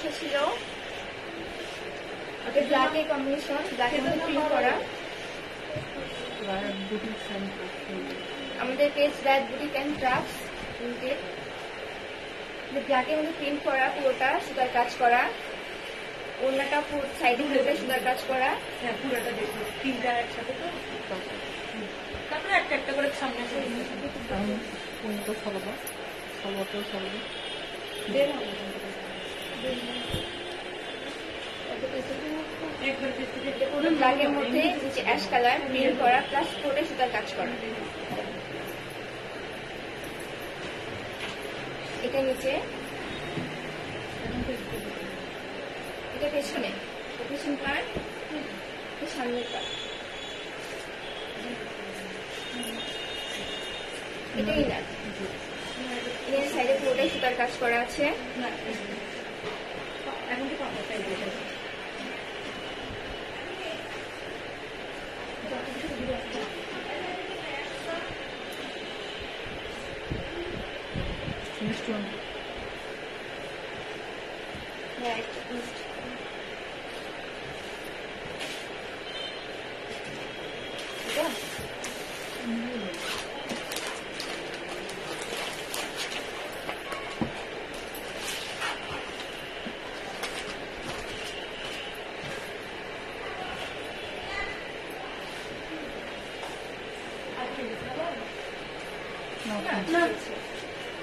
এসেছিল। ওটা ব্ল্যাকে কম্বিনেশন, ব্ল্যাকের মধ্যে প্রিন্ট করা। আমাদের পেজ রাত বুটিক অ্যান্ড ক্রাফটস লিমিটেড। ব্ল্যাকের মধ্যে প্রিন্ট করা, পুরোটা সুতার কাজ করা। ওড়নাটা পুরো সাইডে পুরোটা সুতার কাজ করা। হ্যাঁ, পুরোটা দেখো, তিনটা একসাথে তো। তারপরে একটা একটা করে সামনে ব্ল্যাকের মধ্যে নিচে অ্যাশ কালার প্রিন্ট করা, প্লাস পুরোটা সুতার কাজ করা। এটা নিচে, এটা পেছনে, পেছন পার্ট, সামনের পার্ট। এটাই না, এর সাইডে পুরোটাই সুতার কাজ করা আছে। এখন তো পাঁচটা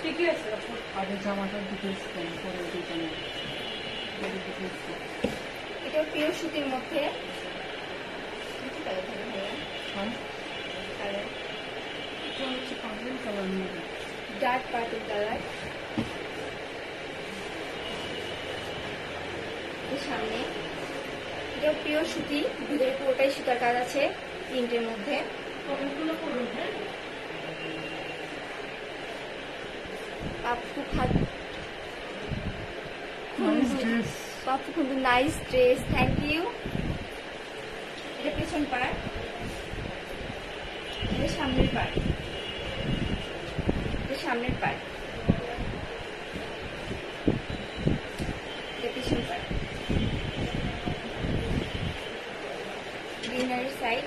ঠিকই আছে। আগে জামাটা ডিটেলস দেন, পরে ডিজাইন। এটা পিওর সুতির মধ্যে ডার্ক পার্পল কালার। সামনে এটা পিওর সুতি, ভিতরে পুরোটাই সুতার কাজ আছে প্রিন্টের মধ্যে। কমেন্টগুলো করুন। হ্যাঁ, খুব নাইস ড্রেস, থ্যাংক ইউ। এটা পেছন পার্ট, এটা সামনের পার্ট, এটা সামনের পার্ট, এটা পেছন পার্ট। গ্রিনারি সাইড,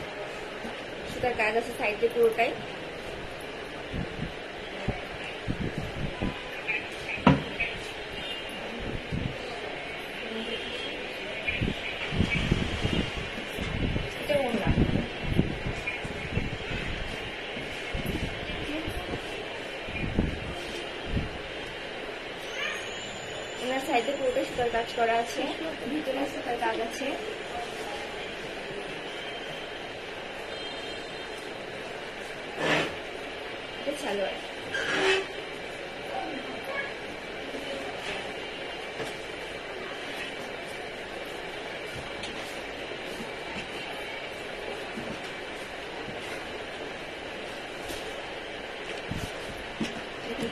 সুতার কাজ আছে সাইডে পুরোটাই। ওনার সাইডে পুরোটা সুতার কাজ করা আছে, ভিতরে সুতার কাজ আছে। এটা সালোয়ার।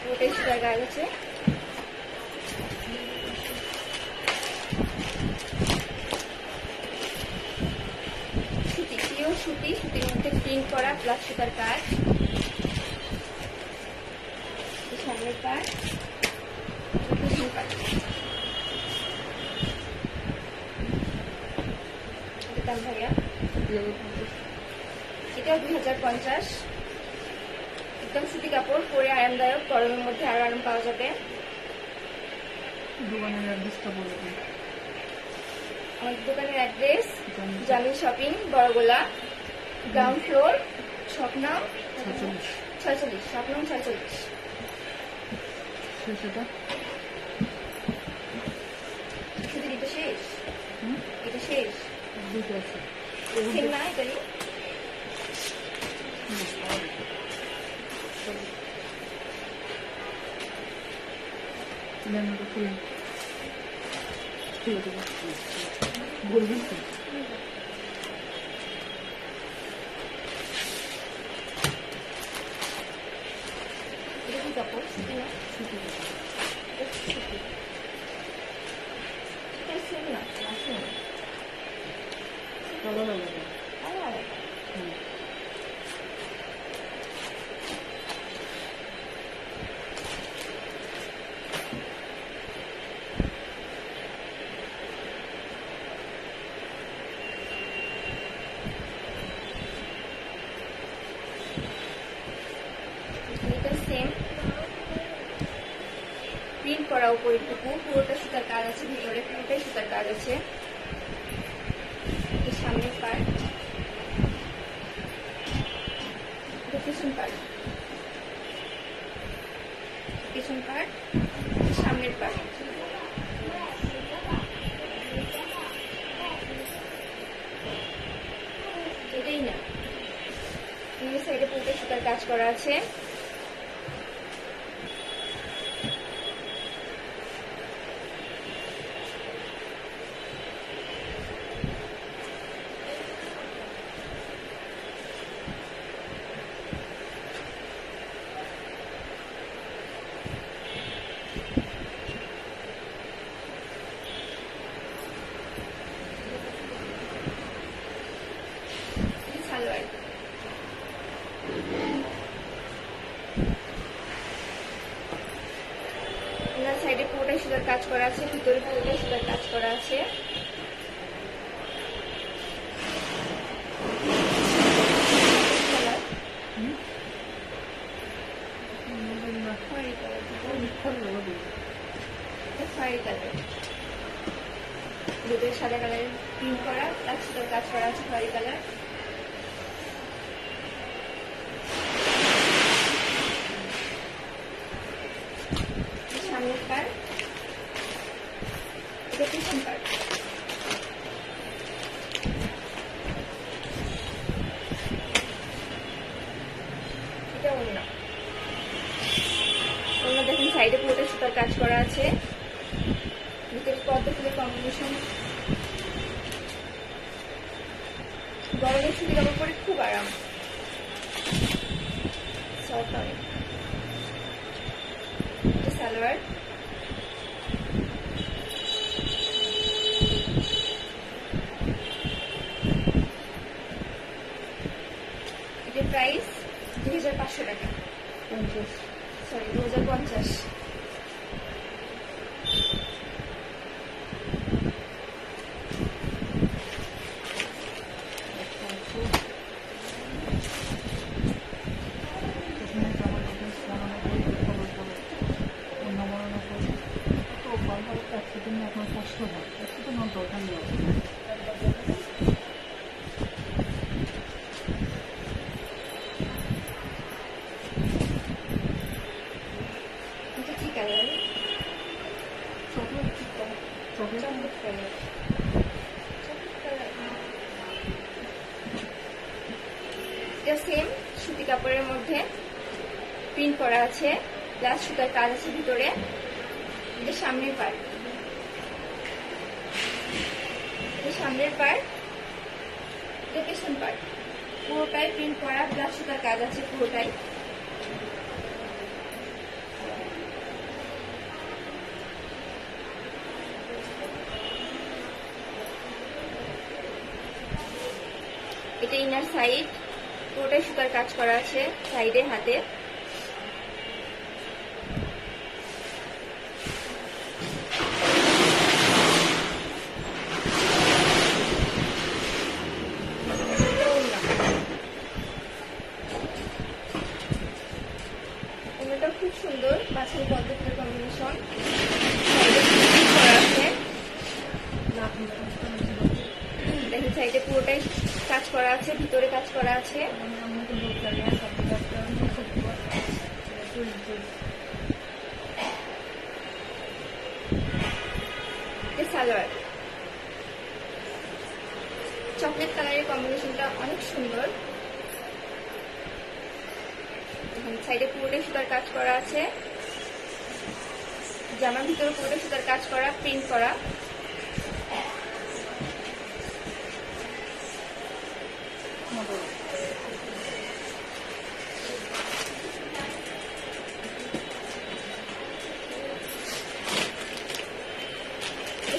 পুরোটাই সুতার কাজ আছে। সুতি, সুতির মধ্যে প্রিন্ট করা, প্লাস সুতার কাজ। সামনের পার্ট, পিছন পার্ট। দাম ভাইয়া এটাও 2050। একদম সুতি কাপড়, পরে আরামদায়ক, গরমের মধ্যে আরো আরাম পাওয়া যাবে। দোকানের অ্যাড্রেসটা বলে দিন। আমাদের দোকানের address Jamil shopping, Baragola, ground floor, shop নাম 46, শপ নাম 46। সেটা শুধু এটা শেষ, এটা শেষ দুটো আছে সেম না এটাই। বলবি এটা কি কাপড়? সুতি না, এটা সেম না, আছে ভালো লাগে। আলাদা। প্রিন্ট করা উপরটুকু, পুরোটা সুতার কাজ আছে, ভিতরে পুরোটাই সুতার কাজ আছে। এই সামনের পার্ট, পিছন পার্ট, পিছন পার্ট, সামনের পার্ট। এটাই না, এই সাইডে পুরোটা সুতার কাজ করা আছে। সালোয়ার, ওনার সাইডে পুরোটাই সুতার কাজ করা আছে, ভিতরে পুরোটাই সুতার কাজ করা আছে। ভিতরে সাদা কালারের প্রিন্ট করা, প্লাস সুতার কাজ করা আছে খয়েরি কালার। সামনের পার্ট, এটা পিছন পার্ট। এটা ওড়না, ওড়না দেখেন সাইডে পুরোটা সুতার কাজ করা আছে, ভিতরে পদ্ম ফুলের কম্বিনেশন। গরমে ছুটি কাপড় পরে খুব আরাম, সফট অনেক। এটা সালোয়ার, এটার প্রাইস 2500 টাকা, 2050। আপনার 500 হয়, 100 তো নয়, দরকার নেই। এটা কি কালার? Chocolate chocolate colour. এটা সেম সুতি কাপড়ের মধ্যে প্রিন্ট করা আছে, প্লাস সুতার কাজ আছে ভিতরে। এটা সামনের পার্ট, এটা সামনের পার্ট, এটা পেছন পার্ট। পুরোটাই প্রিন্ট করা, প্লাস সুতার কাজ আছে পুরোটাই। এটা ইনার সাইড, পুরোটাই সুতার কাজ করা আছে সাইডে, হাতে। ওনাটা খুব সুন্দর, পাঁচের পদ্ধতির কম্বিনেশন, করা আছে। দেখেন সাইডে পুরোটাই কাজ করা আছে, ভিতরে কাজ করা আছে। সালোয়ার, চকলেট কালারের কম্বিনেশনটা অনেক সুন্দর। সাইডে পুরোটাই সুতার কাজ করা আছে, জামার ভিতরে পুরোটাই সুতার কাজ করা, প্রিন্ট করা।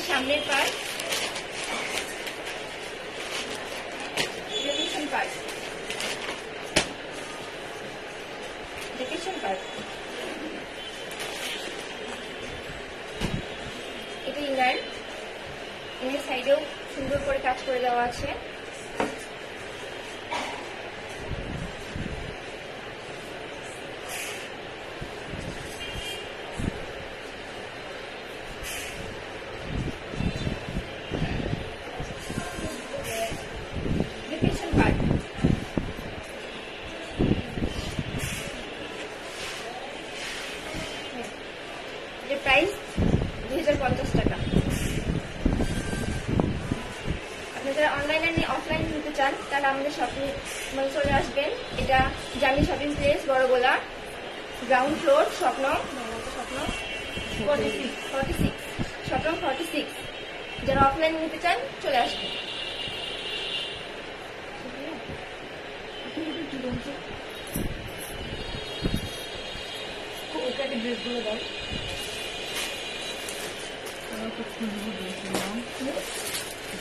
সামনের পার্ট, পিছন পার্ট, পিছন পার্ট। এটা ইনার, ইনার সাইডেও সুন্দর করে কাজ করে দেওয়া আছে। এটার প্রাইস 2050 টাকা। আপনি যারা অনলাইনে নিয়ে অফলাইন নিতে চান তারা আমাদের শপিং মলে চলে আসবেন। এটা জামি shopping place, Baragola, ground floor, স্বপ্ন 46, স্বপ্ন 46। যারা অফলাইন নিতে চান চলে আসবেন। ওকে ড্রেসগুলো দাও। আমরা তো খুঁজবো দেখলাম,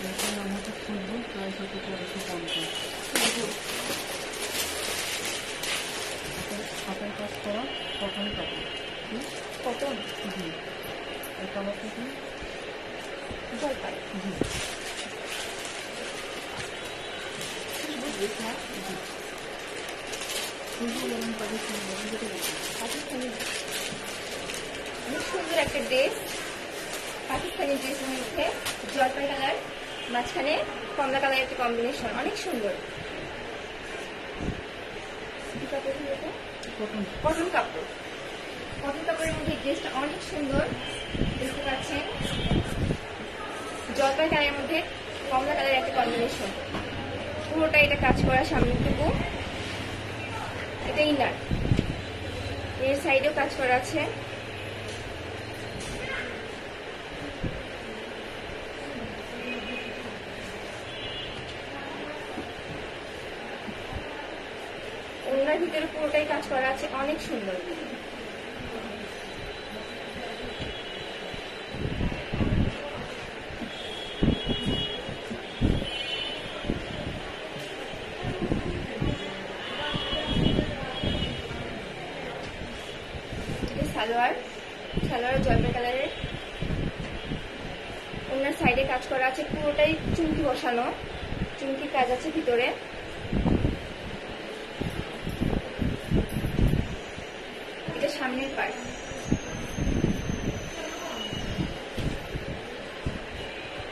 দেখলাম আমাকে খুঁজবো প্রাইস হচ্ছে 1350। হাতের কাজ করা কটন কাপড়। কটন জি, এই কালারটা কি? জলপাই জি, হ্যাঁ খুঁজবো এবং তাদের সঙ্গে যেটা বলছি। পাকিস্তানি অনেক সুন্দর একটা ড্রেস। পাকিস্তানি ড্রেসের মধ্যে জলপাই কালার, মাঝখানে কমলা কালার একটা কম্বিনেশন, অনেক সুন্দর। কি কাপড় হলো এটা? কটন। কটন কাপড়। কটন কাপড়ের মধ্যে এই ড্রেসটা অনেক সুন্দর, দেখতে পাচ্ছেন। জলপাই কালারের মধ্যে কমলা কালারের একটা কম্বিনেশন। পুরোটা এটা কাজ করা সামনেটুকু। এটা ইনার, এর সাইডেও কাজ করা আছে। ওনার ভিতরে পুরোটাই কাজ করা আছে, অনেক সুন্দর। সালোয়ার, সালোয়ার জলপাই কালারের। ওনার সাইডে কাজ করা আছে, পুরোটাই চুমকি বসানো, চুমকির কাজ আছে ভিতরে। এটা সামনের পার্ট।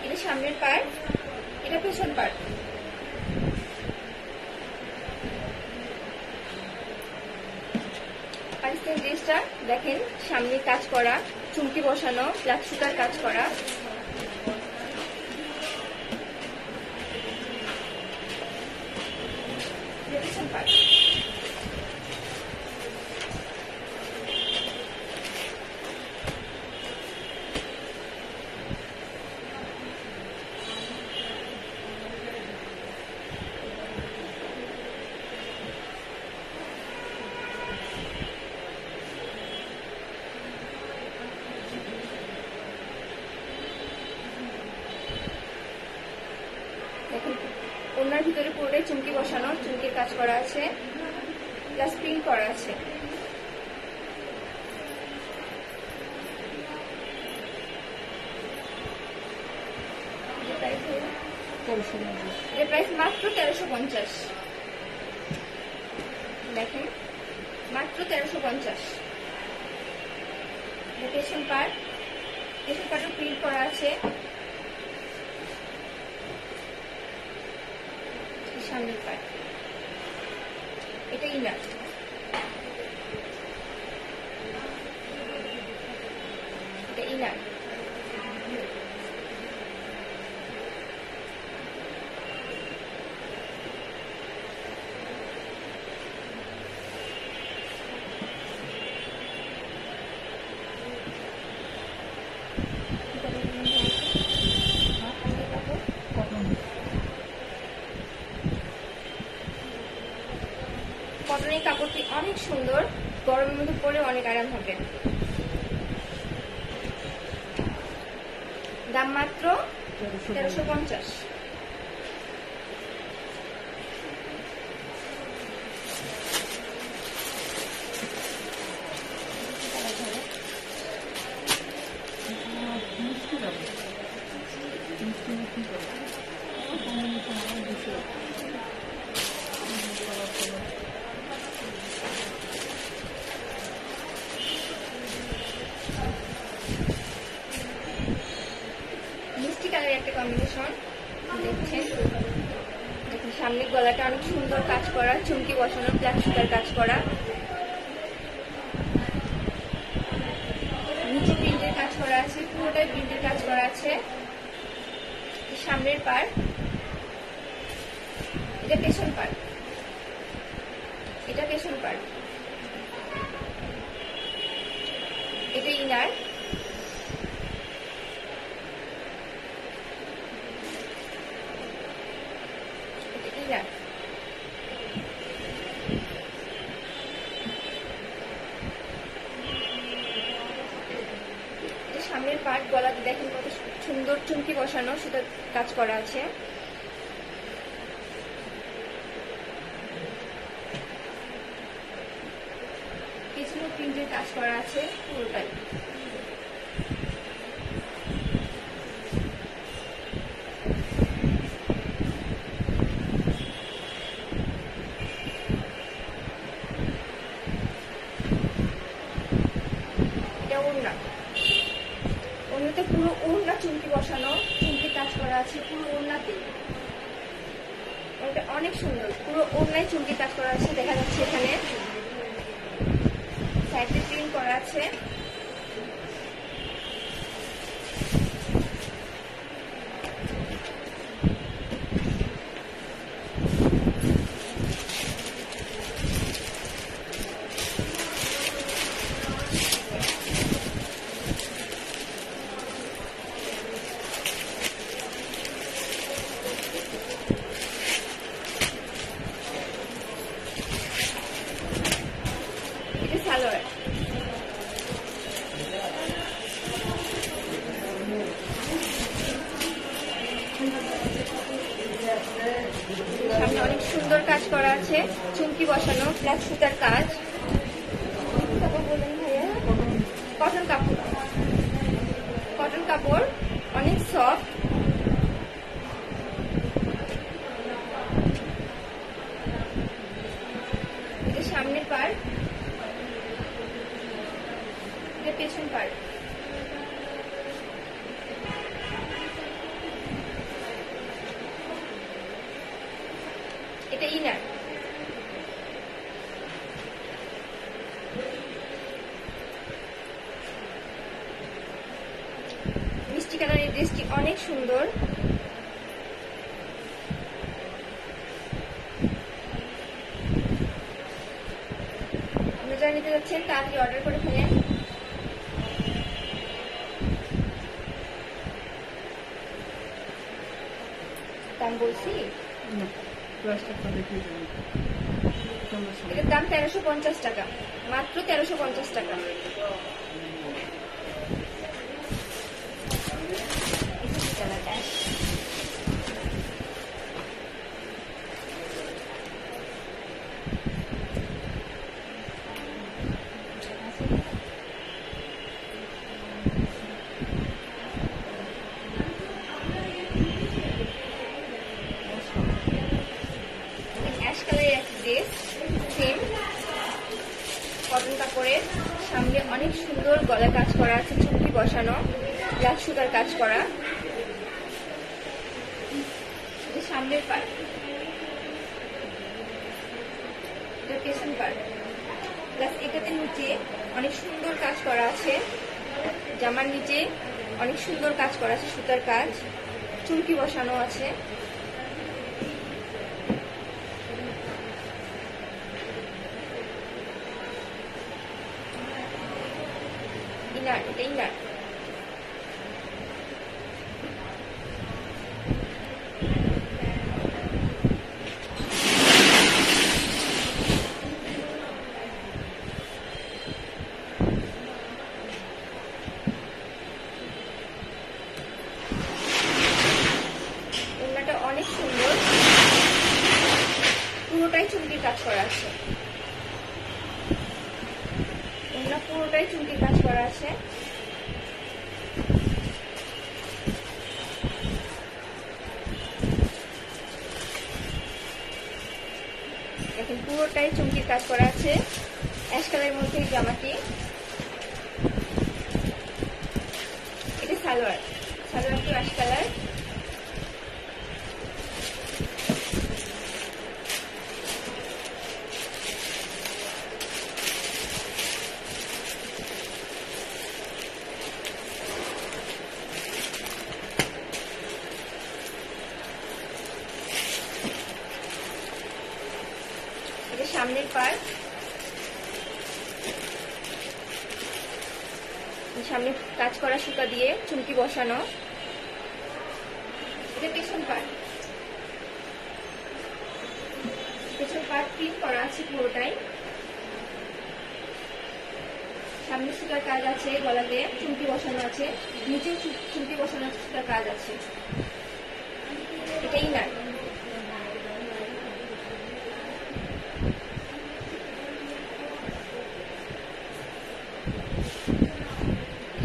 এটা সামনের পার্ট, এটা পেছন পার্ট। পাকিস্তানি ড্রেসটা দেখেন, সামনে কাজ করা, চুমকি বসানো, ব্ল্যাক সুতার কাজ করা। পেছন পার্ট। দেখুন ওনার ভিতরে পুরোটাই চুমকি বসানো, চুমকির কাজ করা আছে, প্লাস প্রিন্ট করা আছে। এর প্রাইস মাত্র 1350। দেখেন মাত্র 1350। পেছন পার্ট, পেছন পার্টও প্রিন্ট করা আছে। সামনের পার্ট, এটা ইনার। এটা ইনার। কটনের কাপড়টি অনেক সুন্দর, গরমের মধ্যে পরে অনেক আরাম হবে। দাম মাত্র 1350। মিষ্টি যাবে, মিষ্টি মিষ্টি যাবে। কম্বিনেশন আমার দুশো মিষ্টি কালারের একটা কম্বিনেশন দেখছেন। দেখুন সামনের গলাটা অনেক সুন্দর কাজ করা, চুমকি বসানো, ব্ল্যাক সুতার কাজ করা, নিচে প্রিন্ট করে প্রিন্টের কাজ করা আছে। সামনের পার, এটা পেছন পার, এটা পেছন পার, এটা ইনার, এটা ইনার। সামনের পার্ট, গলাতে দেখেন কত সুন্দর চুমকি বসানো, সেটা কাজ করা আছে। পিছনে প্রিন্টের কাজ করা আছে পুরোটাই। এটা ওড়না, ওড়নাতে পুরো ওড়না চুমকি বসানো, চুমকি কাজ করা আছে পুরো ওড়নাতে। ওটা অনেক সুন্দর, পুরো ওড়নায় চুমকি কাজ করা আছে, দেখা যাচ্ছে এখানে সাইডে প্রিন্ট করা আছে। এটা সালোয়ার, সামনে অনেক সুন্দর কাজ করা আছে, চুমকি বসানো প্লাস সুতার কাজ। তারপর বললেন ভাইয়া কটন কাপড়, কটন কাপড় অনেক সফট। এটা সামনের পার্ট, এটা পেছন পার্ট। এটা ইনার, মিষ্টি কালারের ড্রেসটি অনেক সুন্দর। আপনি যারা নিতে যাচ্ছেন তাড়াতাড়ি অর্ডার করে ফেলেন। দাম বলছি, না, প্লাস্টিকটা দেখিয়ে দেবেন। এটার দাম 1350 টাকা, মাত্র 1350 টাকা। অ্যাশ কালারের একটা ড্রেস, সেম কটন কাপড়ের, সামনে অনেক সুন্দর গলায় কাজ করা আছে, চুমকি বসানো প্লাস সুতার কাজ করা। এটা সামনের পার্ট, এটা পেছন পার্ট, প্লাস এটাতে নিচে অনেক সুন্দর কাজ করা আছে, জামার নিচে অনেক সুন্দর কাজ করা আছে, সুতার কাজ, চুমকি বসানো আছে। ইনার, এটা ইনার, ওড়নাটা অনেক সুন্দর, পুরোটাই চুমকির কাজ করা আছে, ওড়না পুরোটাই চুমকির কাজ করা আছে। দেখেন পুরোটাই চুমকির কাজ করা আছে, অ্যাশ কালারের মধ্যে এই জামাটি। এটা সালোয়ার, সালোয়ারটি অ্যাশ কালার। সামনের পার্ট, সামনে কাজ করা সুতা দিয়ে চুমকি বসানো। এটা পেছন পার্ট, পেছন পার্ট প্রিন্ট করা আছে পুরোটাই। সামনে সুতার কাজ আছে, গলাতে চুমকি বসানো আছে, নিচেও চুমকি বসানো আছে, সুতার কাজ আছে। এটাই না,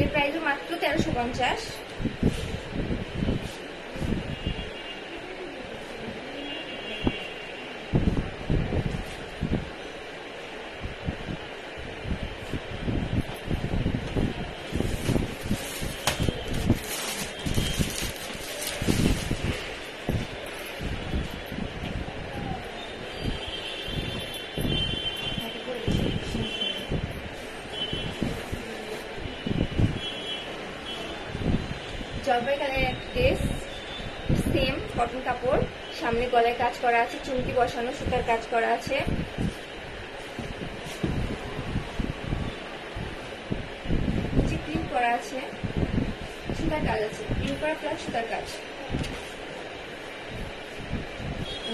এর প্রাইসও মাত্র 1350। জলপাই কালারের একটা ড্রেস, সেম কটন কাপড়, সামনে গলায় কাজ করা আছে, চুমকি বসানো, সুতার কাজ করা আছে। নিচে প্রিন্ট করা আছে, সুতার কাজ আছে, প্রিন্ট করা প্লাস সুতার কাজ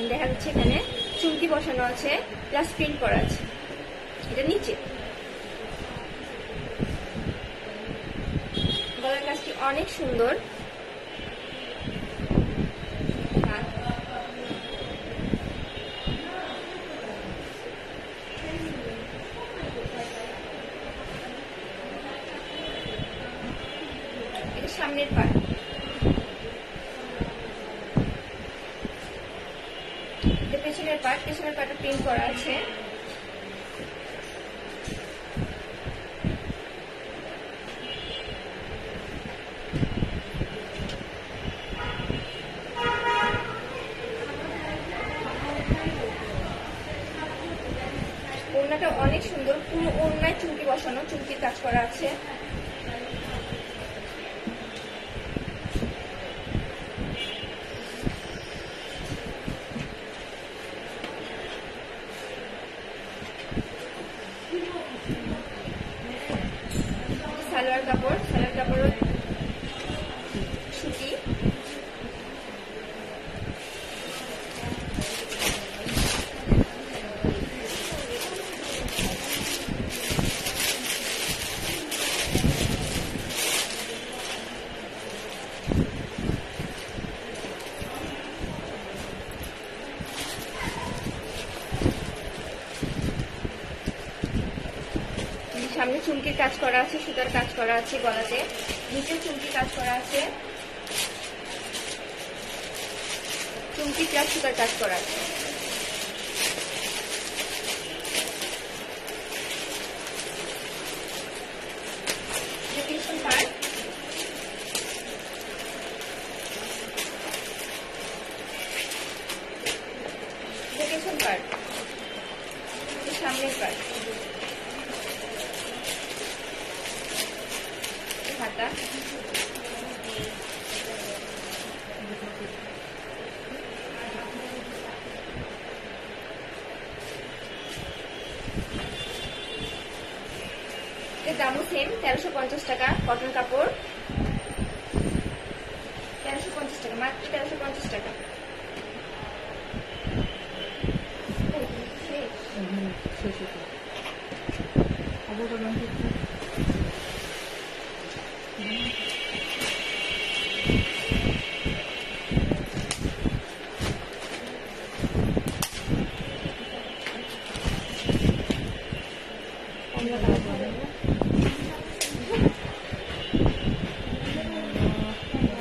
দেখা যাচ্ছে। এখানে চুমকি বসানো আছে প্লাস প্রিন্ট করা আছে। এটা নিচে গলার কাজটি অনেক সুন্দর। এটা সামনের পার্ট, এটা পেছনের পার্ট, পেছনের পার্টে প্রিন্ট করা আছে। ওড়নাটা অনেক সুন্দর, পুরো ওড়নায় চুমকি বসানো, চুমকির কাজ করা আছে। সালোয়ার কাপড়, সালোয়ার কাপড় সুতি, সামনে চুমকির কাজ করা আছে, সুতার কাজ করা আছে গলাতে, নিচে চুমকি কাজ করা আছে, চুমকি প্লাস সুতার কাজ করা আছে। পেছন পার্ট, পেছন পার্ট, সামনের পার্ট, হাতা, এর দামও সেম 1350 টাকা। কটন কাপড় 1350 টাকা, মাত্র 1350 টাকা। শেষ হতো অবদান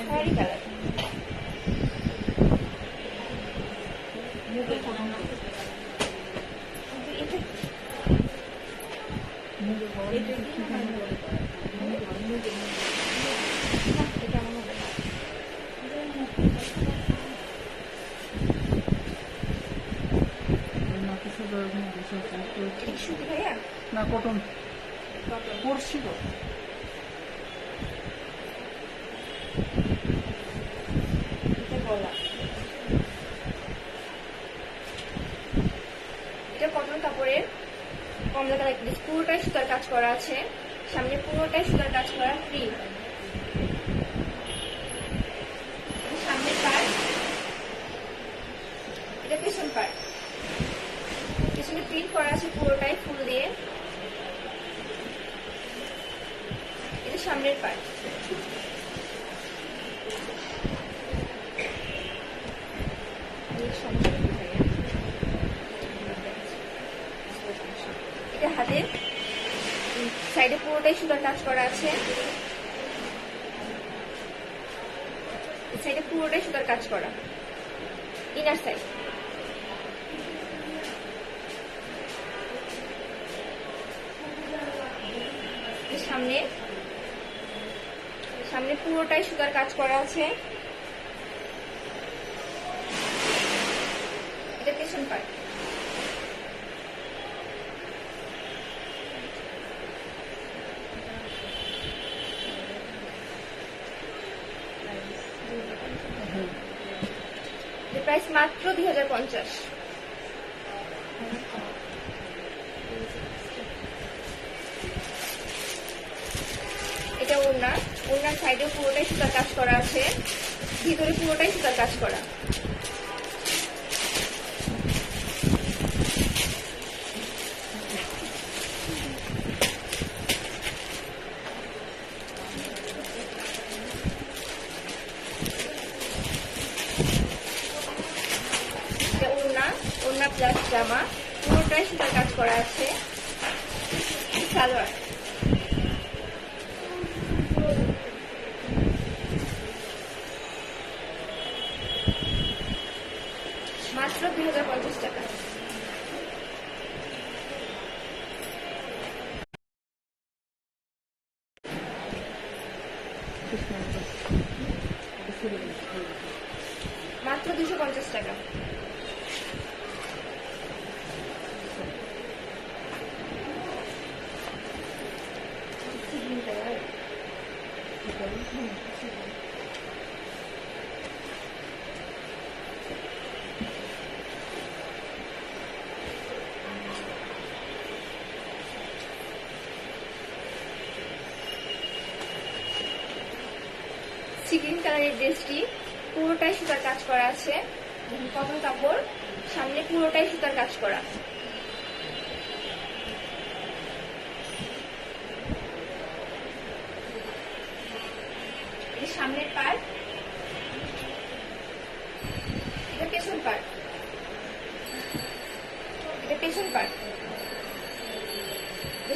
খয়েরি কালার, সুতি ভাইয়া, না কটন কটন পরছিল এটা গলা, এটা কটন কাপড়। করা আছে, সামনে পুরোটাই সুতার কাজ করা, ফ্রি। সামনের পার্ট, এটা পেছন পার্ট, পেছনে প্রিন্ট করা আছে পুরোটাই ফুল দিয়ে। এটা সামনের পার্ট, এটা হাতের সাইডে পুরোটাই সুতার কাজ করা আছে, সাইডে পুরোটাই সুতার কাজ করা, ইনার সাইড। সামনে সামনে পুরোটাই সুতার কাজ করা আছে, এটা পেছন পার্ট। প্রাইস মাত্র 2050। এটা ওড়না, ওড়নার সাইডে পুরোটাই সুতার কাজ করা আছে, ভিতরে পুরোটাই সুতার কাজ করা। এটা ওড়না, ওড়না প্লাস জামা, পুরোটাই সুতার কাজ করা আছে, সালোয়ার। মাত্র 2050 টাকা। মাত্র 250 টাকা। গ্রিন কালারের ড্রেসটি পুরোটাই সুতার কাজ করা আছে, কটন কাপড়, সামনে পুরোটাই সুতার কাজ করা। সামনের পার্ট, এটা পেছন পার্ট, এটা পেছন পার্ট।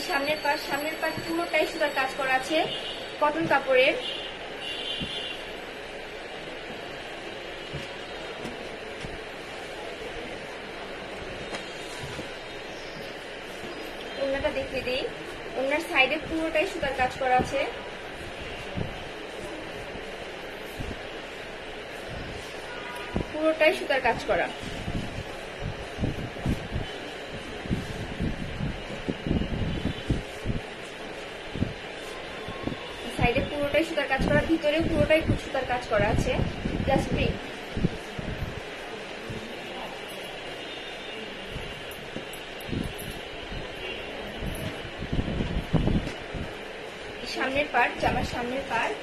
সামনের পার্ট, সামনের পার্ট পুরোটাই সুতার কাজ করা আছে, কটন কাপড়ের। ওড়নাটা দেখিয়ে দিই, ওড়নার সাইডে পুরোটাই সুতার কাজ করা আছে, পুরোটাই সুতার কাজ করা। সাইডে পুরোটাই সুতার কাজ করা, ভিতরে পুরোটাই সুতার কাজ করা আছে, প্লাস প্রিন্ট। সামনের পার্ট, জামার সামনের পার্ট,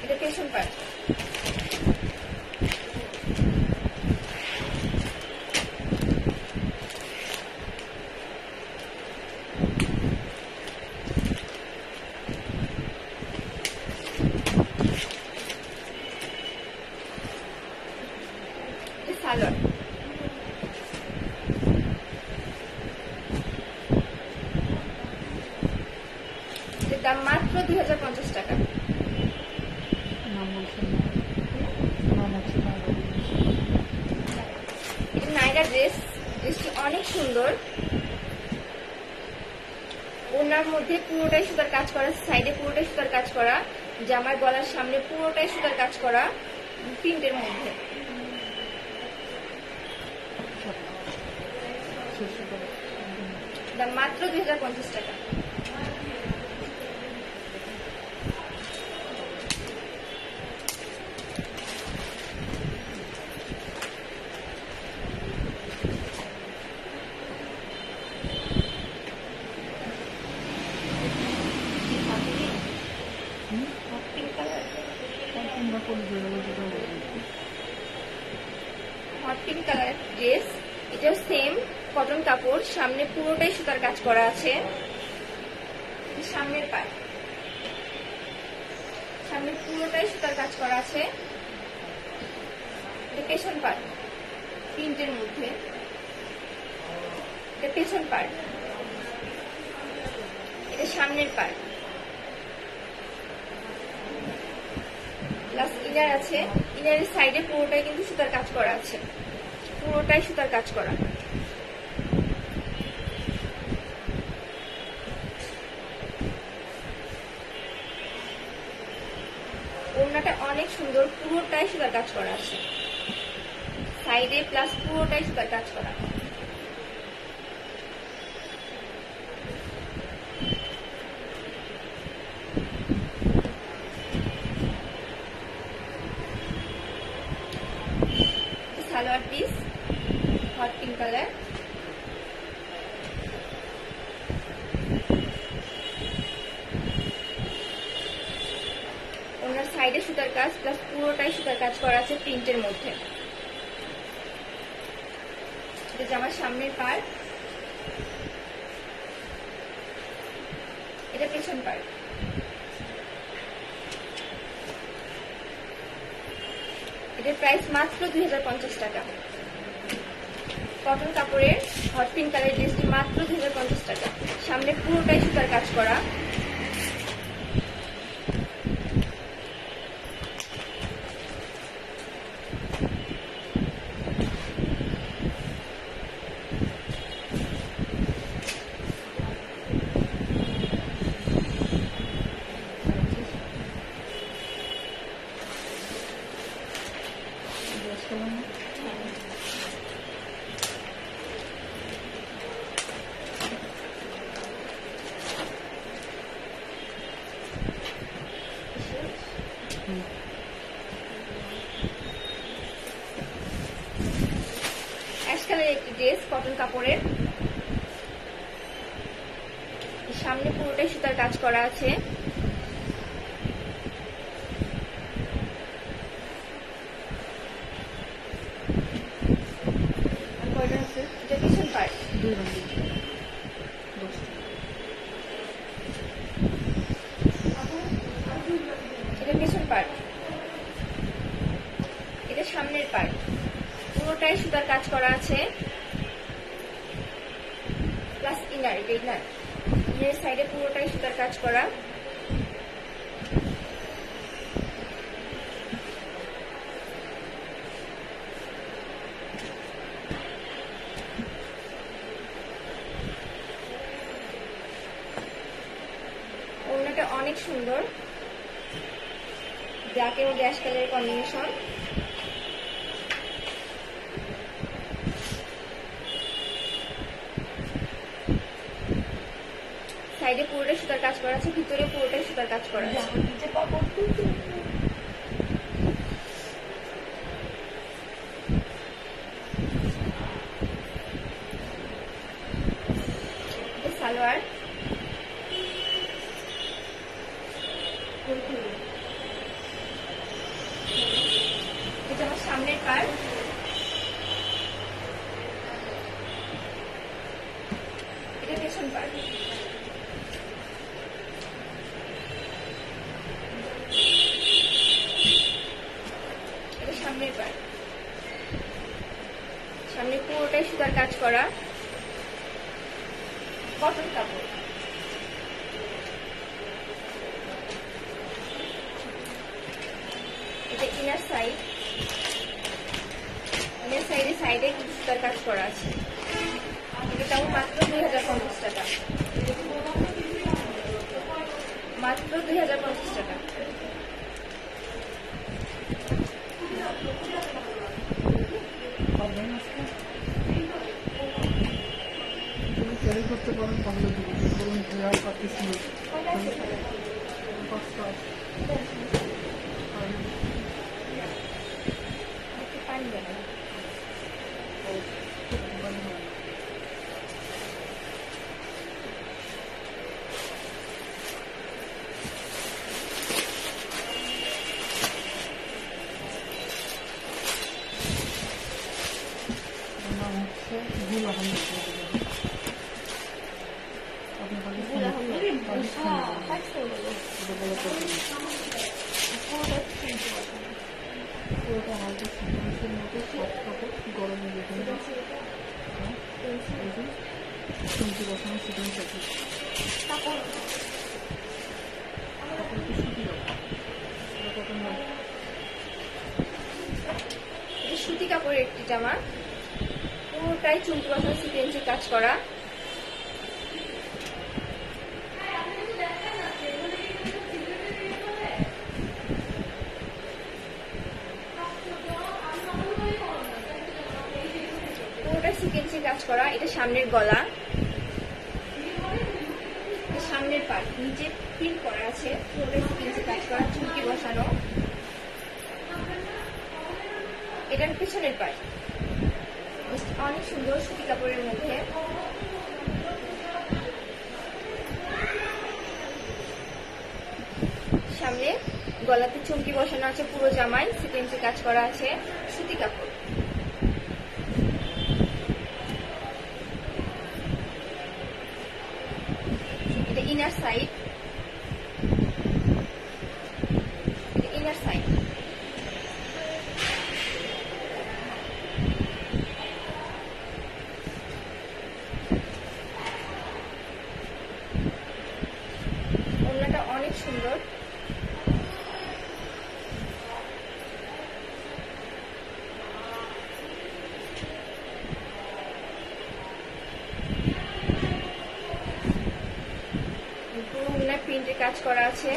এটা পেছন পার্ট। সালোয়ার। দাম মাত্র 2050 টাকা। এটা নাইরা ড্রেস, ড্রেসটি অনেক সুন্দর। ওনার মধ্যে পুরোটাই সুতার কাজ করা, সাইডে পুরোটাই সুতার কাজ করা, জামার গলার সামনে পুরোটাই সুতার কাজ করা, প্রিন্টের মধ্যে। দাম মাত্র 2050 টাকা। কোন জায়গায় যেটা বলছি। হট পিঙ্ক কালার ড্রেস, এটাও সেম কটন কাপড়, সামনে পুরোটাই সুতার কাজ করা আছে। সামনের পাট, সামনে পুরোটাই সুতার কাজ করা আছে। এটা পেছন পাট প্রিন্টের মধ্যে, এটা পেছন পাট, এটা সামনের পাট প্লাস ইনার আছে। ইনারের সাইডে পুরোটাই কিন্তু সুতার কাজ করা আছে, পুরোটাই সুতার কাজ করা। ওড়নাটা অনেক সুন্দর, পুরোটাই সুতার কাজ করা আছে, সাইডে প্লাস পুরোটাই সুতার কাজ করা। Salwar piece hot pink colour, ওনার সাইডে সুতার কাজ প্লাস পুরোটাই সুতার কাজ করা আছে প্রিন্টের মধ্যে। এটা জামার সামনের পার্ট, এটা পেছন পার্ট। এটার প্রাইস মাত্র 2050 টাকা। কটন কাপড়ের হট পিঙ্ক কালার ড্রেসটি মাত্র 2050 টাকা। সামনে পুরোটাই সুতার কাজ করা, ড্রেস কালার না? হুম। অ্যাশ কালারের একটি ড্রেস কটন কাপড়ের, সামনে পুরোটাই সুতার কাজ করা আছে। কয়টা আছে? এটা পিছন পার্ট, 2 রঙের 10 টাকা। এটা পেছন পার্ট, এটা সামনের পার্ট, পুরোটাই সুতার কাজ করা আছে প্লাস ইনার। এটা ইনার, ইনারের সাইডে পুরোটাই সুতার কাজ করা। ওড়নাটা অনেক সুন্দর, ব্ল্যাকের মধ্যে অ্যাশ কালারের কম্বিনেশন। সাইডে পুরোটাই সুতার কাজ করা আছে, ভিতরে পুরোটাই সুতার কাজ করা আছে। এটা সালোয়ার, এটা আমার সামনের পার্ট, এটা পেছন পার্ট। এটা সামনের পার্ট, সামনে পুরোটাই সুতার কাজ করা কটন কাপড়। এটা ইনার সাইড, ইনার সাইডে কিছু সুতার কাজ করা আছে। এটাও মাত্র 2050 টাকা, মাত্র 2050 টাকা। পারবেন আজকে? যদি ক্যারি করতে পারেন তাহলে দেবো। বলুন যে আর পাচ্ছি না। পাঁচটা পানি দেবেন। আপনার কাছে গুল আহমেদ। হ্যাঁ, পাকিস্তানি বলে। এটা বলে করবেন পুরোটা চুমকি বসানো। পুরোটা হালকা সিকোয়েন্সের মতো সফট কাপড় গরমে রেখে এটা হচ্ছে এটা। চুমকি বসানো সিকোয়েন্স আছে কাপড় তারপরে একটু সুতি কাপড় এটা কটন না এটা সুতি কাপড়ের একটি জামা, পুরোটাই চুমকি বসানো সিকোয়েন্সের কাজ করা। পুরোটা সিকোয়েন্সের কাজ করা। এটা সামনের গলা, এটা সামনের পার্ট, নিচে পিন করা আছে, পুরোটা সিকোয়েন্সের কাজ করা, চুমকি বসানো। এটার পিছনের পার্ট অনেক সুন্দর সুতি কাপড়ের মধ্যে। সামনে গলাতে চুমকি বসানো আছে, পুরো জামায় সিকোয়েন্সের কাজ করা আছে, সুতি কাপড়। এটা ইনার সাইড, এটা ইনার সাইড। ওড়নাটা অনেক সুন্দর। পুরো ওড়নায় প্রিন্টের কাজ করা আছে,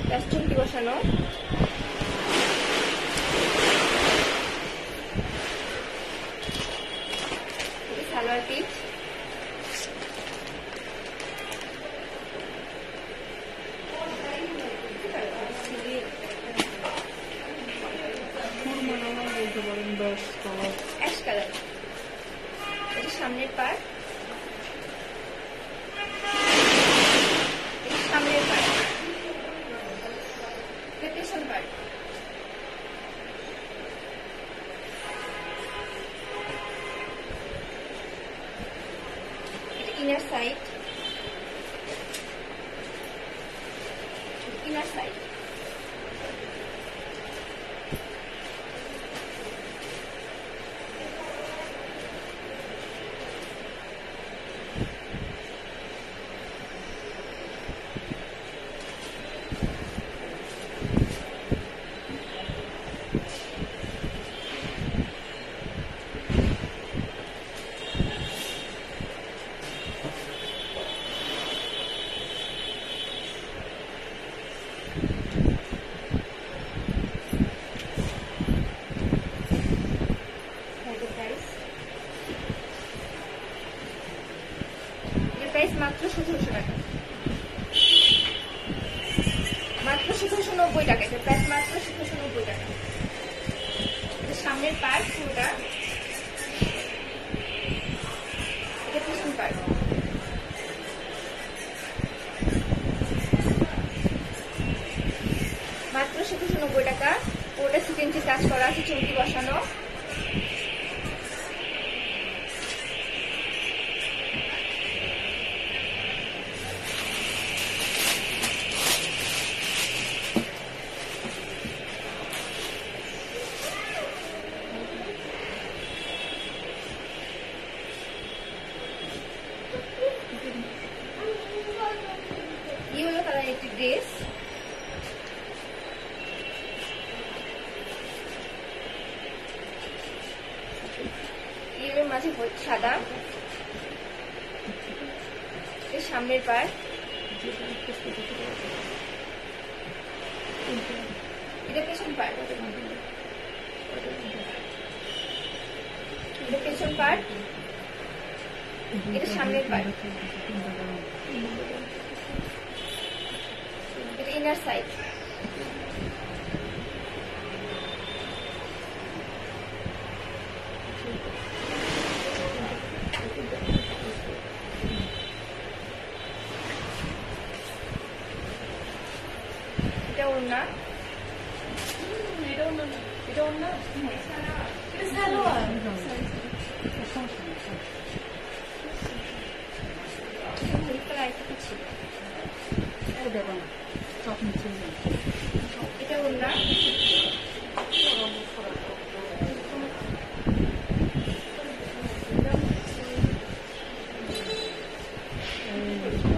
প্লাস চুমকি বসানো। এটা সালোয়ার পিস, সুরমানামা বলতে পারেন ব্যাস কালার অ্যাশ কালার। এটা সামনের পার্ট, এটা সামনের পার্ট, এটা পেছন পার্ট। এটা inner side, inner side. Price মাত্র 1700 টাকা, মাত্র 1790 টাকা। এটা প্রাইস মাত্র 1790 টাকা। এটা সামনের পার্ট পুরোটা, এটা পিছন পার্ট। মাত্র 1790 টাকা। পুরোটা সিকোয়েন্সের কাজ করা আছে, চুমকি বসানো। ইয়েলো কালার একটি ড্রেস, ইয়েলোর মাঝে সাদা। এর সামনের পার্ট, এটা পেছন পার্ট, এটা পেছন পার্ট, এটা সামনের পার্ট, এটা ইনার সাইড। এটা ওড়না, এটাও না, এটাও না, এটা সালোয়ার। হলুদ কালার দেখাচ্ছি। এটা দেখো না, সব নিচে এটা ওড়না,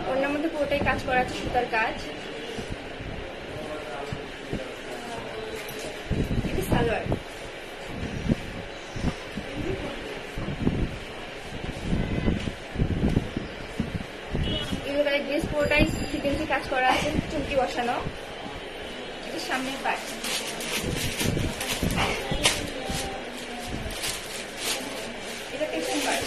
ওড়নার মধ্যে পুরোটাই কাজ করা আছে, সুতার কাজ। এটা সালোয়ার, এগুলো ড্রেস পুরোটাই 3 ইঞ্চি কাজ করা আছে, চুমকি বসানো। এটা সামনের পার্ট, এটা পেছন পার্ট।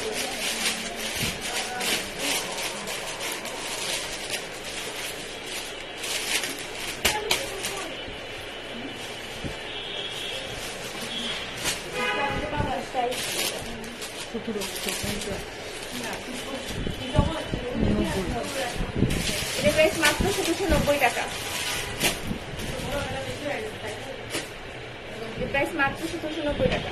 সতেরো, এটা প্রাইস মাত্র 1790 টাকা। এটা প্রাইস মাত্র 1790 টাকা।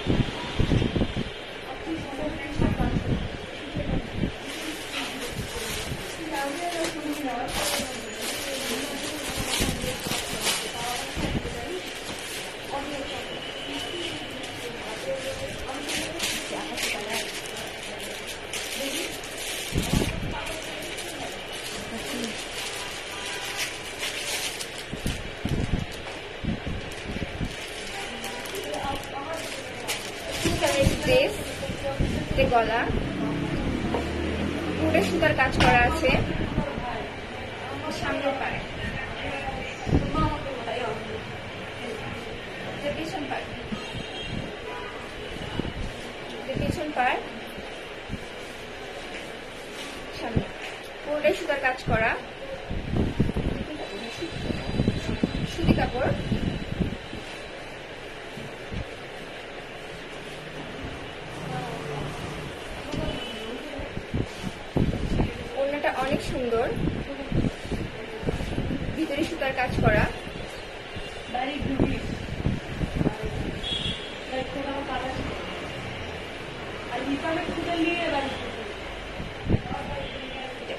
ড্রেস, গলা পুরো সুতার কাজ করা আছে, সামনের পাড়ে পেছন পাড়, পেছন পাড়, সামনে পুরোটাই সুতার কাজ করা, সুতি কাপড়। ওড়নাটা অনেক সুন্দর, ভিতরে সুতার কাজ করা।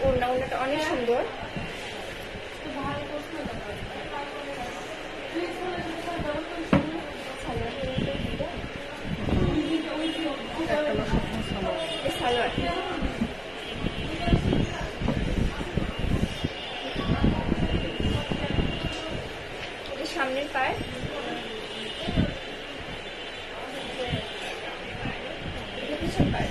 ওড়নাটা অনেক সুন্দর, সালোয়ার। সামনের পাড়, পিছন পাড়,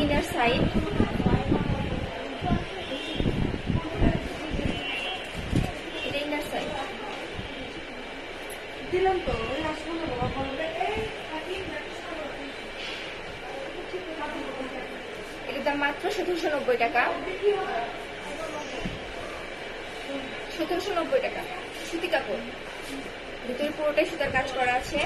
ইনার সাইড, এটা ইনার সাইড। দিলাম তো এটার দাম মাত্র 1790 টাকা। 1790 টাকা। সুতি কাপড়, ভিতরে পুরোটাই সুতার কাজ করা আছে।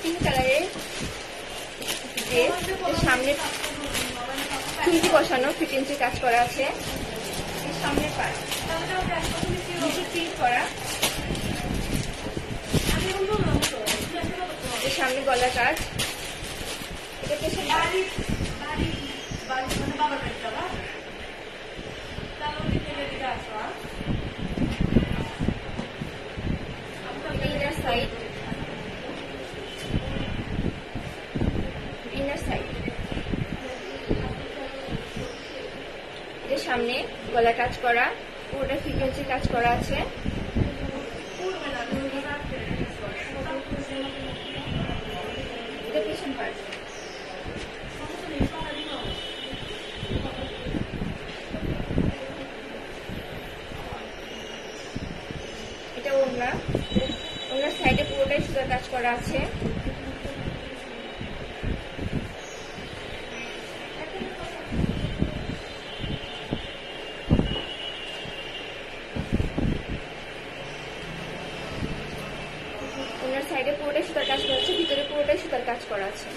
পিঙ্ক কালারের ড্রেস, সামনে চুমকি বসানো, 3 ইঞ্চি কাজ করা আছে, সামনের পাড় নিচে প্রিন্ট করা, সামনে গলা কাজ, এটা পেছন ইনার সাইড, ইনার সাইড, এটা সামনে গলা কাজ করা, পুরোটা ফ্রিকোয়েন্সি কাজ করা আছে। এটা পেছন পার্ট, এটা ওড়না, ওড়নার সাইডে পুরোটাই সুতার কাজ করা আছে। কাজ করা আছে, ভিতরে পুরোটাই সুতার কাজ করা আছে।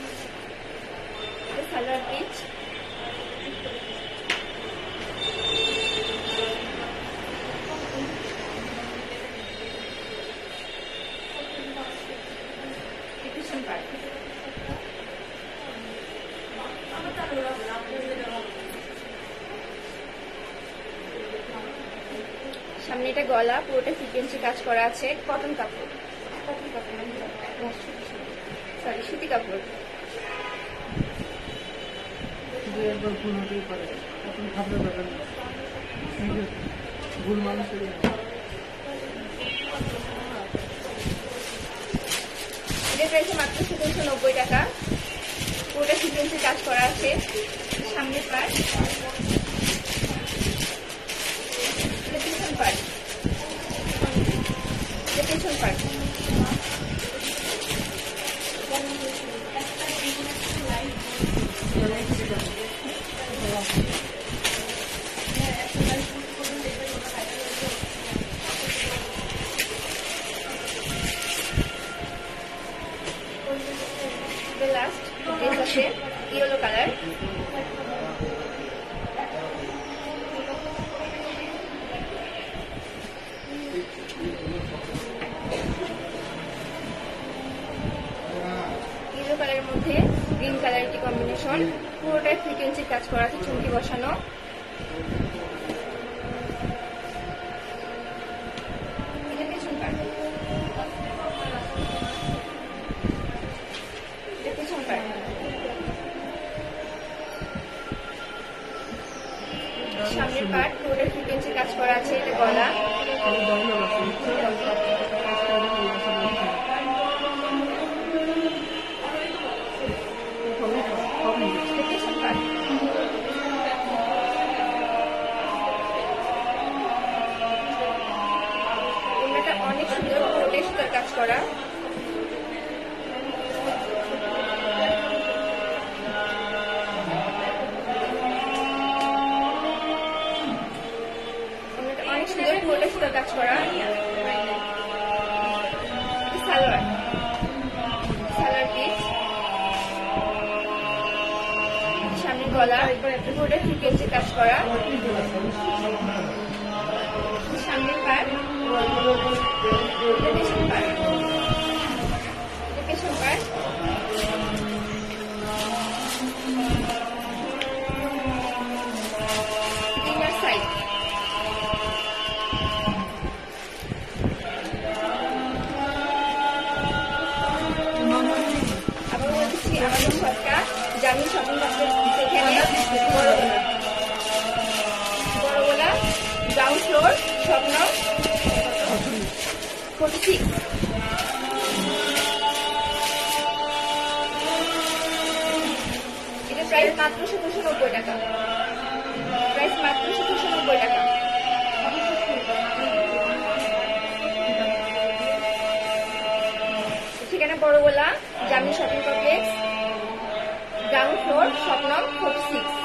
এটা সালোয়ার পিচ, পিছন পার্ট। সামনে এটা গলা, পুরোটা সিকোয়েন্সে কাজ করা আছে, কটন কাপড়, সরি সুতি কাপড়। শুধু একবার ভুল হতেই পারে, এখন ভাবতে পারবেন না, ভুল মানুষেরই না। এটা প্রাইস মাত্র 1790 টাকা। পুরোটা সিকোয়েন্সে কাজ করা আছে। সামনের পার্ট, এটা পিছন পার্ট, এটা পেছন পার্ট। লাস্ট ড্রেস আছে ইয়েলো কালার, ইয়েলো কালারের মধ্যে গ্রিন কালার একটি কম্বিনেশন, পুরোটাই ফ্রিকোয়েন্সির কাজ করা আছে, চুমকি বসানো। এটা পেছন পার্ট, এটা পেছন পার্ট। সামনের পার্ট পুরোটাই ফ্রিকোয়েন্সির কাজ করা আছে, এটা গলা, পেছন পার্ট। ওড়নাটা অনেক সুন্দর, পুরোটাই সুতার কাজ করা। ওড়নাটা অনেক সুন্দর, পুরোটাই সুতার কাজ করা। সালোয়ার, সালোয়ার পিস, সামনে গলা, পুরোটা ফ্রিকোয়েন্সি কাজ করা। সামনের পার্ট, এটা পেছন পার্ট, এটা পেছন পার্ট। ইনার সাইড, আবার বলছি আমাদের সরকার জামিন শপিং কমপ্লেক্স, এখানে বড়গোলা গ্রাউন্ড ফ্লোর, স্বপ্ন 46। এটা প্রাইস মাত্র 1790 টাকা, প্রাইস মাত্র 1790 টাকা। ঠিকানা বড়গোলা জামিন শপিং কমপ্লেক্স, গ্রাউন্ড ফ্লোর, স্বপ্ন 46।